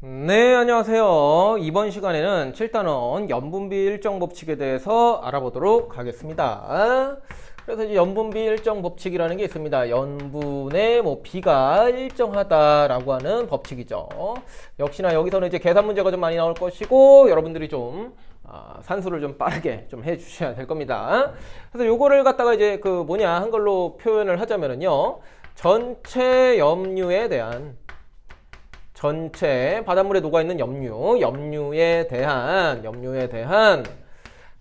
네, 안녕하세요. 이번 시간에는 7단원 연분비 일정 법칙에 대해서 알아보도록 하겠습니다. 그래서 이제 연분비 일정 법칙이라는 게 있습니다. 연분의 비가 일정하다라고 하는 법칙이죠. 역시나 여기서는 이제 계산 문제가 좀 많이 나올 것이고 여러분들이 좀 산수를 좀 빠르게 좀 해주셔야 될 겁니다. 그래서 요거를 갖다가 이제 한글로 표현을 하자면은요, 전체 염류에 대한 전체 바닷물에 녹아있는 염류에 대한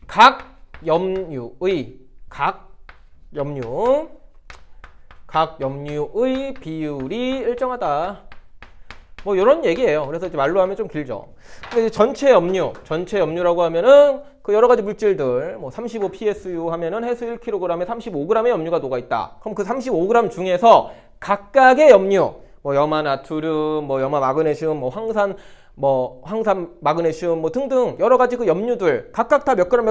각 염류의 비율이 일정하다. 이런 얘기예요. 그래서 이제 말로 하면 좀 길죠. 근데 이제 전체 염류라고 하면은 그 여러 가지 물질들, 35 PSU 하면은 해수 1kg에 35g의 염류가 녹아있다. 그럼 그 35g 중에서 각각의 염류, 염화 나트륨, 염화 마그네슘, 황산 마그네슘, 등등 여러 가지 그 염류들 각각 다 몇 그램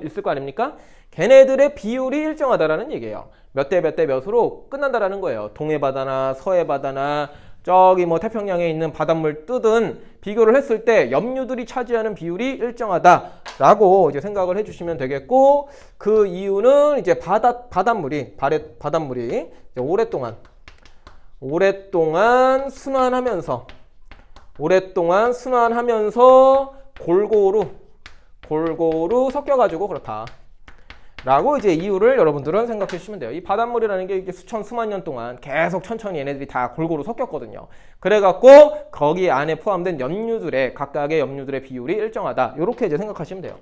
있을 거 아닙니까? 걔네들의 비율이 일정하다라는 얘기예요. 몇 대 몇으로 끝난다라는 거예요. 동해 바다나 서해 바다나 저기 태평양에 있는 바닷물 뜨든 비교를 했을 때 염류들이 차지하는 비율이 일정하다라고 이제 생각을 해주시면 되겠고, 그 이유는 이제 바닷물이 이제 오랫동안 순환하면서 골고루 섞여가지고 그렇다 라고 이제 이유를 여러분들은 생각해 주시면 돼요. 이 바닷물이라는 게 이게 수만 년 동안 계속 천천히 얘네들이 다 골고루 섞였거든요. 그래갖고 거기 안에 포함된 각각의 염류들의 비율이 일정하다, 이렇게 이제 생각하시면 돼요.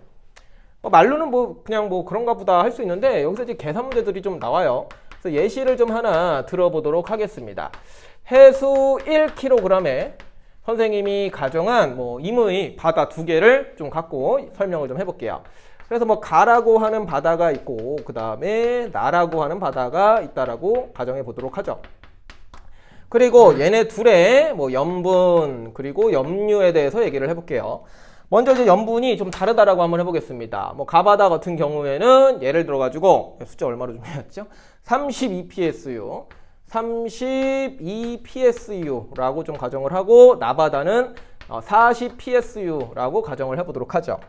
말로는 그냥 그런가 보다 할 수 있는데 여기서 이제 계산 문제들이 좀 나와요. 그래서 예시를 좀 하나 들어보도록 하겠습니다. 해수 1kg에 선생님이 가정한 임의 바다 2개를 좀 갖고 설명을 좀 해볼게요. 그래서 가라고 하는 바다가 있고 그 다음에 나라고 하는 바다가 있다라고 가정해 보도록 하죠. 그리고 얘네 둘의 염분 그리고 염류에 대해서 얘기를 해볼게요. 먼저 이제 염분이 좀 다르다라고 한번 해보겠습니다. 가바다 같은 경우에는 예를 들어가지고 숫자 얼마로 준비했죠? 32PSU라고 좀 가정을 하고, 나바다는 40PSU라고 가정을 해보도록 하죠.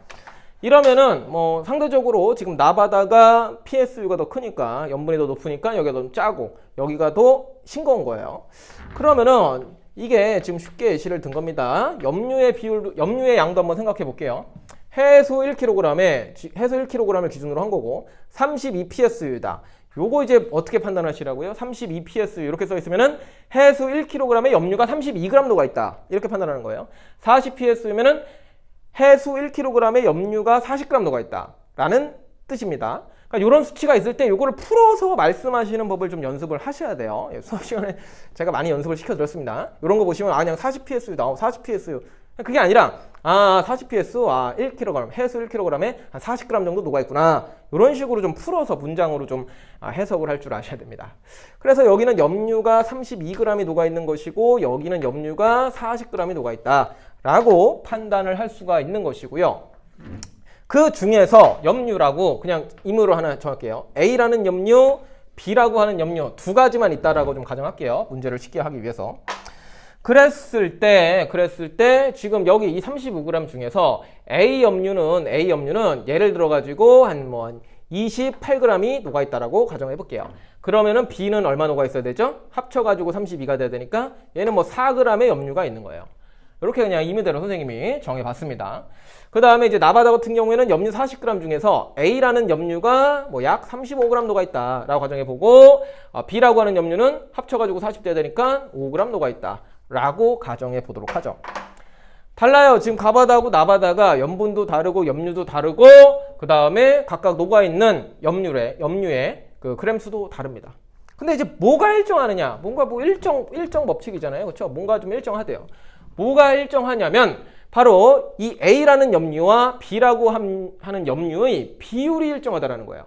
이러면은 상대적으로 지금 나바다가 PSU가 더 크니까, 염분이 더 높으니까 여기가 더 짜고 여기가 더 싱거운 거예요. 그러면은 이게 지금 쉽게 예시를 든 겁니다. 염류의 양도 한번 생각해 볼게요. 해수 1kg을 기준으로 한 거고 32PSU다. 요거 이제 어떻게 판단하시라고요? 32PSU 이렇게 써 있으면은 해수 1kg에 염류가 32g 녹아 있다, 이렇게 판단하는 거예요. 40PSU면은 해수 1kg에 염류가 40g 녹아 있다 라는 뜻입니다. 그러니까 이런 수치가 있을 때 이거를 풀어서 말씀하시는 법을 좀 연습을 하셔야 돼요. 수업 시간에 제가 많이 연습을 시켜드렸습니다. 이런 거 보시면 그냥 40PSU 나오고 40PSU, 그게 아니라 40PSU 1kg, 해수 1kg에 한 40g 정도 녹아있구나, 이런 식으로 좀 풀어서 문장으로 좀 해석을 할 줄 아셔야 됩니다. 그래서 여기는 염류가 32g이 녹아있는 것이고 여기는 염류가 40g이 녹아있다 라고 판단을 할 수가 있는 것이고요. 그 중에서 염류라고 그냥 임의로 하나 정할게요. A라는 염류, B라고 하는 염류 두 가지만 있다라고 좀 가정할게요. 문제를 쉽게 하기 위해서. 그랬을 때 지금 여기 이 35g 중에서 A 염류는 예를 들어 가지고 한 28g이 녹아 있다라고 가정해 볼게요. 그러면은 B는 얼마 녹아 있어야 되죠? 합쳐 가지고 32가 돼야 되니까 얘는 4g의 염류가 있는 거예요. 이렇게 그냥 임의대로 선생님이 정해봤습니다. 그 다음에 이제 나바다 같은 경우에는 염류 40g 중에서 A라는 염류가 약 35g 녹아 있다라고 가정해보고, B라고 하는 염류는 합쳐가지고 40 돼야 되니까 5g 녹아 있다라고 가정해보도록 하죠. 달라요. 지금 가바다하고 나바다가 염분도 다르고 염류도 다르고 그 다음에 각각 녹아있는 염류의 그 그램 수도 다릅니다. 근데 이제 뭐가 일정하느냐? 뭔가 일정 법칙이잖아요. 그렇죠? 뭔가 좀 일정하대요. 뭐가 일정하냐면 바로 이 A라는 염류와 B라고 하는 염류의 비율이 일정하다라는 거예요.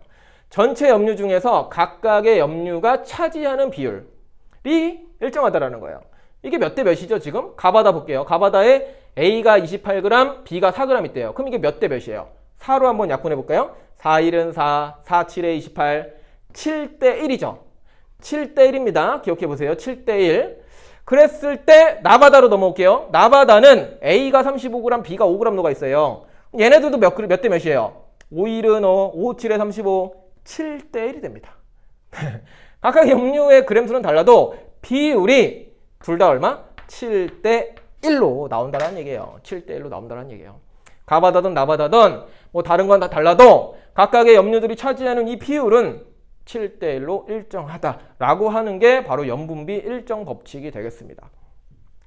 전체 염류 중에서 각각의 염류가 차지하는 비율이 일정하다라는 거예요. 이게 몇 대 몇이죠 지금? 가바다 볼게요. 가바다에 A가 28g, B가 4g 있대요. 그럼 이게 몇 대 몇이에요? 4로 한번 약분해 볼까요? 4, 1은 4, 4, 7에 28, 7대 1이죠. 7대 1입니다. 기억해 보세요. 7대 1. 그랬을 때 나바다로 넘어올게요. 나바다는 A가 35g, B가 5g 녹아 있어요. 얘네들도 몇 대 몇이에요? 5일은 5, 7에 35, 7대 1이 됩니다. 각각 염류의 그램 수는 달라도 비율이 둘 다 얼마? 7대 1로 나온다는 얘기예요. 7대 1로 나온다는 얘기예요. 가바다든 나바다든 뭐 다른 건 다 달라도 각각의 염류들이 차지하는 이 비율은 7대 1로 일정하다라고 하는 게 바로 염분비 일정 법칙이 되겠습니다.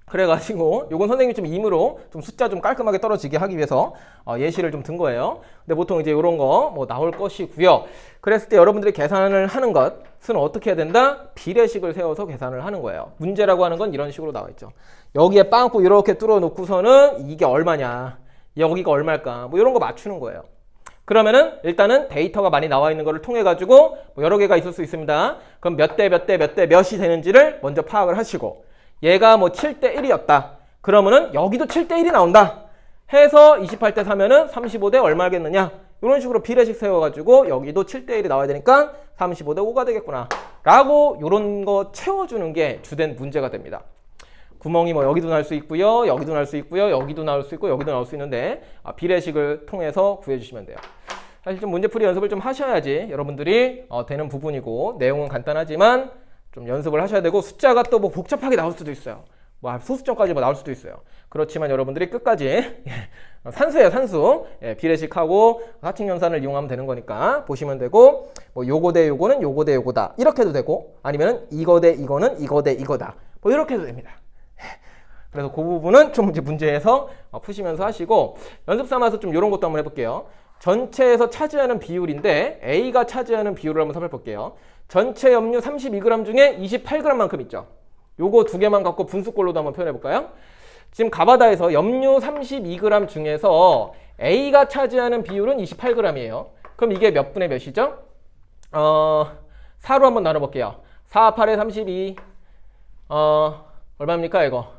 그래가지고 요건 선생님이 좀 임으로 좀 숫자 좀 깔끔하게 떨어지게 하기 위해서 예시를 좀 든 거예요. 근데 보통 이제 이런 거 뭐 나올 것이고요. 그랬을 때 여러분들이 계산을 하는 것은 어떻게 해야 된다? 비례식을 세워서 계산을 하는 거예요. 문제라고 하는 건 이런 식으로 나와 있죠. 여기에 빵꾸 이렇게 뚫어 놓고서는 이게 얼마냐, 여기가 얼마일까, 뭐 이런 거 맞추는 거예요. 그러면은 일단은 데이터가 많이 나와 있는 거를 통해 가지고 뭐 여러 개가 있을 수 있습니다. 그럼 몇 대 몇이 되는지를 먼저 파악을 하시고, 얘가 뭐 7대 1이었다. 그러면은 여기도 7대 1이 나온다. 해서 28대 3면은 35대 얼마겠느냐. 이런 식으로 비례식 세워가지고 여기도 7대 1이 나와야 되니까 35대 5가 되겠구나. 라고 이런 거 채워주는 게 주된 문제가 됩니다. 구멍이 뭐 여기도 날 수 있고요. 여기도 날 수 있고요. 여기도 나올 수 있고 여기도 나올 수 있는데 비례식을 통해서 구해주시면 돼요. 사실 좀 문제풀이 연습을 좀 하셔야지 여러분들이 되는 부분이고, 내용은 간단하지만 좀 연습을 하셔야 되고, 숫자가 또 뭐 복잡하게 나올 수도 있어요. 뭐 소수점까지 뭐 나올 수도 있어요. 그렇지만 여러분들이 끝까지 산수예요, 산수. 비례식하고 사칙연산을 이용하면 되는 거니까 보시면 되고, 뭐 요거 대 요거는 요거 대 요거다 이렇게 해도 되고, 아니면 이거 대 이거는 이거 대 이거다 뭐 이렇게 해도 됩니다. 그래서 그 부분은 좀 이제 문제에서 푸시면서 하시고, 연습 삼아서 좀 이런 것도 한번 해볼게요. 전체에서 차지하는 비율인데 A가 차지하는 비율을 한번 살펴볼게요. 전체 염류 32g 중에 28g만큼 있죠. 요거 두 개만 갖고 분수꼴로도 한번 표현해볼까요? 지금 가바다에서 염류 32g 중에서 A가 차지하는 비율은 28g이에요. 그럼 이게 몇 분의 몇이죠? 4로 한번 나눠볼게요. 4, 8에 32, 얼마입니까 이거?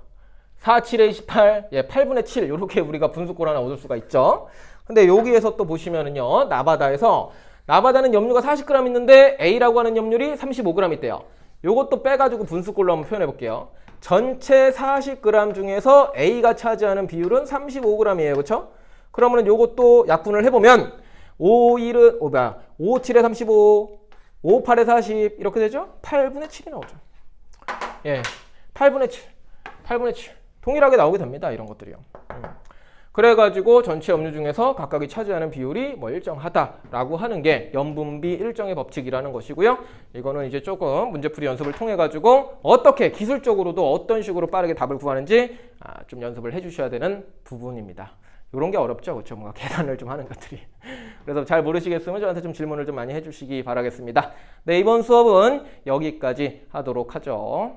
4, 7에 28, 8분의 7 이렇게 우리가 분수꼴 하나 얻을 수가 있죠. 근데 여기에서 또 보시면은요, 나바다는 염류가 40g 있는데 A라고 하는 염률이 35g 있대요. 요것도 빼가지고 분수꼴로 한번 표현해 볼게요. 전체 40g 중에서 A가 차지하는 비율은 35g이에요. 그렇죠? 그러면 요것도 약분을 해보면 5, 7에 35, 5, 8에 40 이렇게 되죠? 8분의 7이 나오죠. 8분의 7. 동일하게 나오게 됩니다. 이런 것들이요. 그래가지고 전체 염류 중에서 각각이 차지하는 비율이 뭐 일정하다라고 하는 게 염분비 일정의 법칙이라는 것이고요. 이거는 이제 조금 문제풀이 연습을 통해 가지고 어떻게 기술적으로도 어떤 식으로 빠르게 답을 구하는지 좀 연습을 해주셔야 되는 부분입니다. 이런 게 어렵죠, 그렇죠? 뭔가 계산을 좀 하는 것들이. 그래서 잘 모르시겠으면 저한테 좀 질문을 좀 많이 해주시기 바라겠습니다. 네, 이번 수업은 여기까지 하도록 하죠.